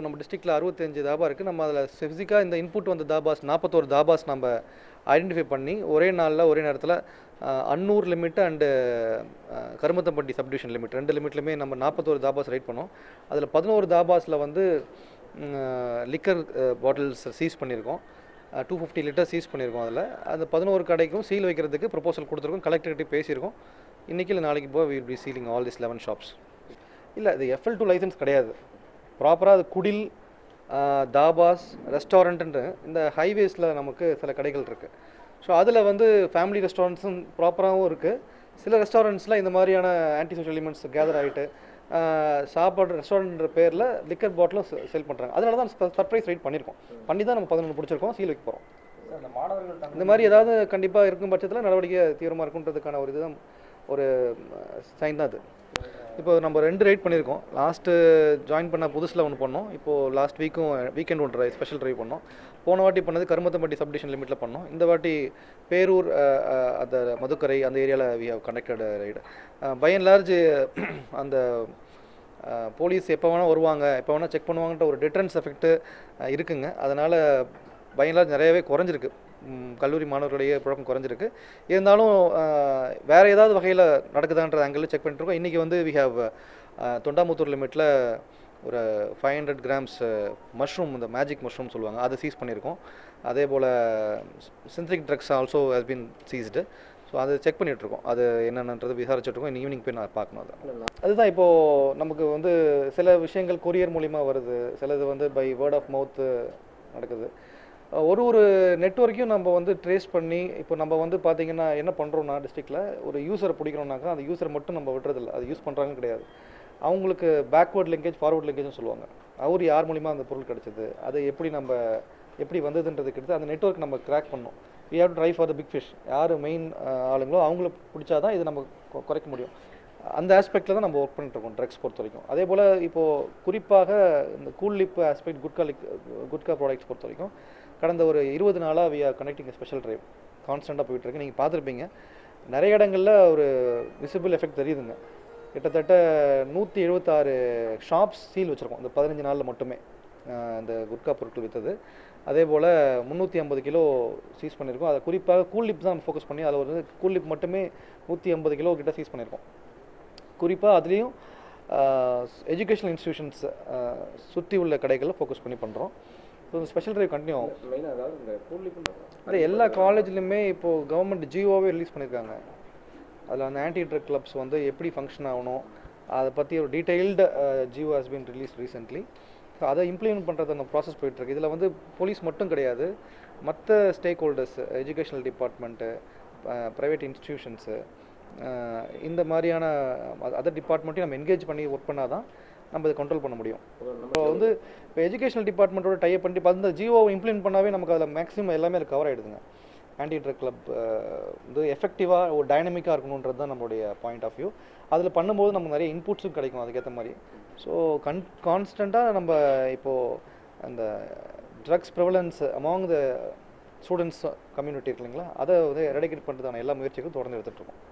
நம்ம டிஸ்ட்ரிக்டில் 65 தாபா இருக்குது. நம்ம அதில் ஃபிசிக்காக இந்த இன்புட் வந்த தாபாஸ் 41 தாபாஸ் நம்ம ஐடென்டிஃபை பண்ணி ஒரே நாளில் ஒரே நேரத்தில் Annur limit and Karumathampatti subdivision limit 2 லிமிட்லையுமே நம்ம 41 தாபாஸ் ரைட் பண்ணோம். அதில் 11 தாபாஸில் வந்து லிக்கர் பாட்டில்ஸ் சீஸ் பண்ணியிருக்கோம். 250 லிட்டர் சீஸ் பண்ணியிருக்கோம். அதில் அந்த 11 கடைக்கும் சீல் வைக்கிறதுக்கு ப்ரொபோசல் கொடுத்துருக்கோம். கலெக்டர்கிட்ட பேசியிருக்கோம். இன்றைக்கி இல்லை நாளைக்கு போய் will be ceiling all this 11 shops. இல்லை, இது FL2 லைசன்ஸ் கிடையாது. ப்ராப்பராக அது குடில், தாபாஸ், ரெஸ்டாரண்ட்டுன்ற இந்த ஹைவேஸில் நமக்கு சில கடைகள் இருக்குது. ஸோ அதில் வந்து ஃபேமிலி ரெஸ்டாரண்ட்ஸும் ப்ராப்பராகவும் இருக்குது. சில ரெஸ்டாரண்ட்ஸில் இந்த மாதிரியான ஆன்டி சோஷியல் எலிமெண்ட்ஸ் கேதர் ஆகிட்டு சாப்பாடு ரெஸ்டாரண்ட்ன்ற பேரில் லிக்கர் பாட்டிலும் செல் பண்ணுறாங்க. அதனால தான் சர்ப்ரைஸ் ரைட் பண்ணியிருக்கோம். பண்ணி தான் நம்ம 11 பிடிச்சிருக்கோம், சீல் வைக்க போகிறோம். இந்த மாதிரி ஏதாவது கண்டிப்பாக இருக்கும் பட்சத்தில் நடவடிக்கை தீவிரமாக இருக்குன்றதுக்கான ஒரு இதுதான், ஒரு சைன் தான் அது. இப்போ நம்ம 2 ரைட் பண்ணியிருக்கோம். லாஸ்ட்டு ஜாயின் பண்ண புதுசில் ஒன்று பண்ணோம். இப்போது லாஸ்ட் வீக்கெண்ட் ஒன்று ஸ்பெஷல் ட்ரைவ் பண்ணோம். போன வாட்டி பண்ணது கருமத்தம்பட்டி சப்டிவிஷன் லிமிட்டில் பண்ணோம். இந்த வாட்டி பேரூர், அந்த மதுக்கரை அந்த ஏரியாவில் we have conducted raid. By and large அந்த போலீஸ் எப்போ வேணால் வருவாங்க, எப்போ வேணால் செக் பண்ணுவாங்கன்ற ஒரு டிட்டரன்ஸ் எஃபெக்ட்டு இருக்குங்க. அதனால் பை அண்ட் லார்ஜ் நிறையவே குறைஞ்சிருக்கு. கல்லூரி மாணவர்களுடைய புழக்கம் குறைஞ்சிருக்கு. இருந்தாலும் வேறு ஏதாவது வகையில் நடக்குதான்ற ஆங்கிளில் செக் பண்ணிட்டுருக்கோம். இன்றைக்கி வந்து வி ஹவ் தொண்டாமுத்தூர் லிமிட்டில் ஒரு 500 கிராம்ஸ் மஷ்ரூம், இந்த மேஜிக் மஷ்ரூம் சொல்லுவாங்க, அதை சீஸ் பண்ணியிருக்கோம். அதே போல் synthetic drugs also has been seized. So அதை செக் பண்ணிகிட்ருக்கோம். அது என்னென்னன்றது விசாரிச்சுட்ருக்கோம். இன்னும் ஈவினிங் போய் நான் பார்க்கணும். அதுதான் இப்போது நமக்கு வந்து சில விஷயங்கள் கொரியர் மூலிமா வருது, சிலது வந்து பை வேர்ட் ஆஃப் மவுத்து நடக்குது. ஒரு நெட்வொர்க்கையும் நம்ம வந்து ட்ரேஸ் பண்ணி இப்போ நம்ம வந்து பார்த்திங்கன்னா என்ன பண்ணுறோன்னா, டிஸ்ட்ரிக்டில் ஒரு யூஸரை பிடிக்கணுன்னாக்கா அந்த யூஸரை மட்டும் நம்ம விட்டுறதில்ல, அது யூஸ் பண்ணுறாங்கன்னு கிடையாது. அவங்களுக்கு பேக்வேர்ட் லிங்கேஜ், ஃபார்வர்ட் லிங்கேஜ்னு சொல்லுவாங்க. அவர் யார் மூலிமா அந்த பொருள் கிடச்சிது, அது எப்படி வந்ததுன்றதுக்கு எடுத்து அந்த நெட்வொர்க் நம்ம கிராக் பண்ணோம். We have to try for the big fish. யார் மெயின் ஆளுங்களோ அவங்கள பிடிச்சா தான் இது நம்ம குறைக்க முடியும். அந்த ஆஸ்பெக்டில் தான் நம்ம ஒர்க் பண்ணிட்டுருக்கோம் ட்ரக்ஸ் பொறுத்த வரைக்கும். அதே போல் இப்போது குறிப்பாக இந்த cool lip aspect, gutka products பொறுத்த வரைக்கும் கடந்த ஒரு 20 நாளாக we are connecting special drive கான்ஸ்டண்ட்டாக போயிட்டுருக்கு. நீங்கள் பார்த்துருப்பீங்க, நிறைய இடங்களில் ஒரு விசிபிள் எஃபெக்ட் தெரியுதுங்க. கிட்டத்தட்ட 176 ஷாப்ஸ் சீல் வச்சுருக்கோம் இந்த 15 நாளில் மட்டுமே, இந்த குட்கா பொருட்கள் விற்றது. அதே போல் 350 கிலோ சீஸ் பண்ணியிருக்கோம். அதை குறிப்பாக கூல் லிப் தான் ஃபோக்கஸ் பண்ணி, அதில் ஒரு கூல் லிப் மட்டுமே 150 கிலோ கிட்ட சீஸ் பண்ணியிருக்கோம். குறிப்பாக அதுலேயும் எஜுகேஷனல் இன்ஸ்டிடியூஷன்ஸ் சுற்றி உள்ள கடைகளில் ஃபோக்கஸ் பண்ணி பண்ணுறோம். ஸோ இந்த ஸ்பெஷல் ட்ரைவ் கண்டினியூ ஆகும். இல்லை, எல்லா காலேஜ்லையுமே இப்போது கவர்மெண்ட் ஜிஓவே ரிலீஸ் பண்ணியிருக்காங்க. அதில் அந்த ஆன்டி ட்ரக் கிளப்ஸ் வந்து எப்படி ஃபங்க்ஷன் ஆகணும் அதை பற்றி ஒரு detailed GO has been release recently. So அதை இம்ப்ளிமெண்ட் பண்ணுறது அந்த ப்ராசஸ் போயிட்டுருக்கு. இதில் வந்து போலீஸ் மட்டும் கிடையாது, மற்ற stack holders, educational department, private institutions, இந்த மாதிரியான அதர் டிபார்ட்மெண்ட்டையும் நம்ம என்கேஜ் பண்ணி ஒர்க் பண்ணால் தான் நம்ம இதை கண்ட்ரோல் பண்ண முடியும். இப்போ வந்து இப்போ எஜுகேஷனல் டிபார்ட்மெண்ட்டோட டைப் பண்ணி அந்த ஜிஓவை இம்ப்ளிமெண்ட் பண்ணாவே நமக்கு அதில் மேக்ஸிமம் எல்லாமே அது கவர் ஆகிடுதுங்க. ஆன்டி ட்ரக் கிளப் வந்து எஃபெக்டிவாக ஒரு டைனமிக்காக இருக்கணுன்றது தான் நம்மளுடைய பாயிண்ட் ஆஃப் வியூ. அதில் பண்ணும்போது நமக்கு நிறைய இன்புட்ஸும் கிடைக்கும் அதுக்கேற்ற மாதிரி. ஸோ கான்ஸ்டண்ட்டாக நம்ம இப்போது அந்த drugs prevalence among the students community இருக்கு இல்லைங்களா, அதை வந்து எரடிகேட் பண்ணுறதான எல்லா முயற்சிகளும் தொடர்ந்து எடுத்துகிட்டு இருக்கோம்.